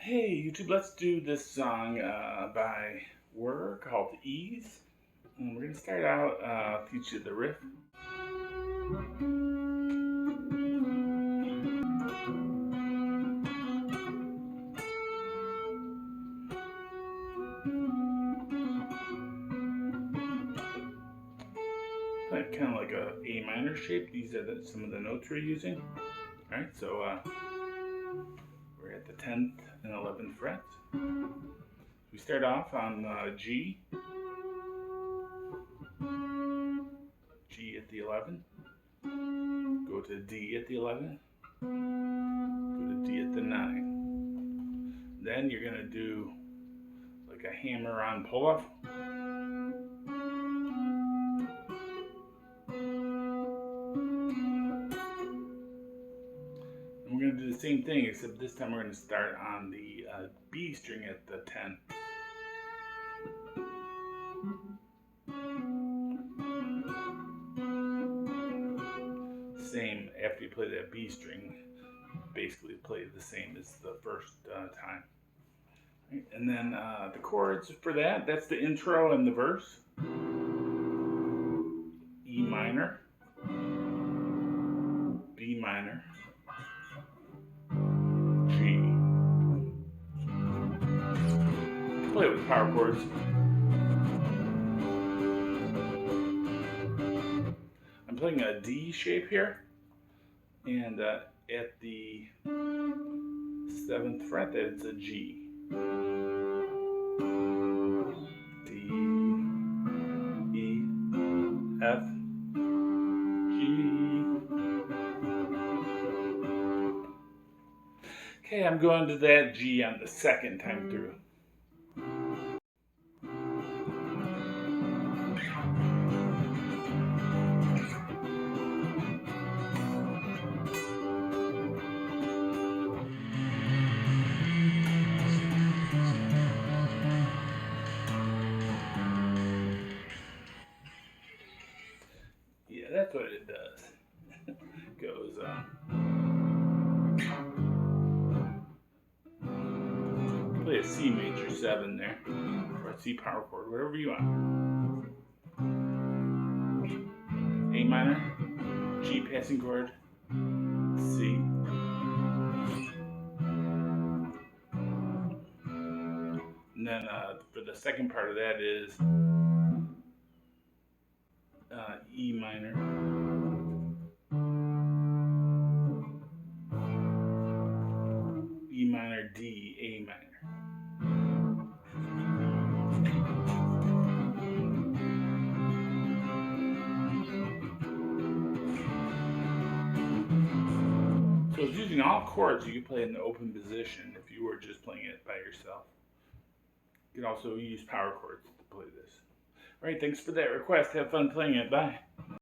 Hey YouTube, let's do this song by Whirr called Ease. And we're going to start out, teach you the riff. Kind of like a A minor shape. These are some of the notes we're using. Alright, so we're at the 10th and 11th frets. We start off on G. G at the 11. Go to D at the 11. Go to D at the 9. Then you're going to do like a hammer-on pull-off. And we're going to do the same thing, except this time we're going to start on the B string at the 10. Same, after you play that B string, basically play the same as the first time. Right? And then the chords for that's the intro and the verse. E minor, B minor, G. Play it with power chords. I'm playing a D shape here, and at the 7th fret, it's a G. D, E, F, G. Okay, I'm going to that G on the second time through. Yeah, that's what it does. Goes play a C major 7 there, or a C power chord, whatever you want. A minor, G passing chord, C. And then for the second part of that is E minor, E minor, D, A minor. So it's using all chords you can play in the open position if you were just playing it by yourself. You can also use power chords to play this. Alright, thanks for that request. Have fun playing it. Bye.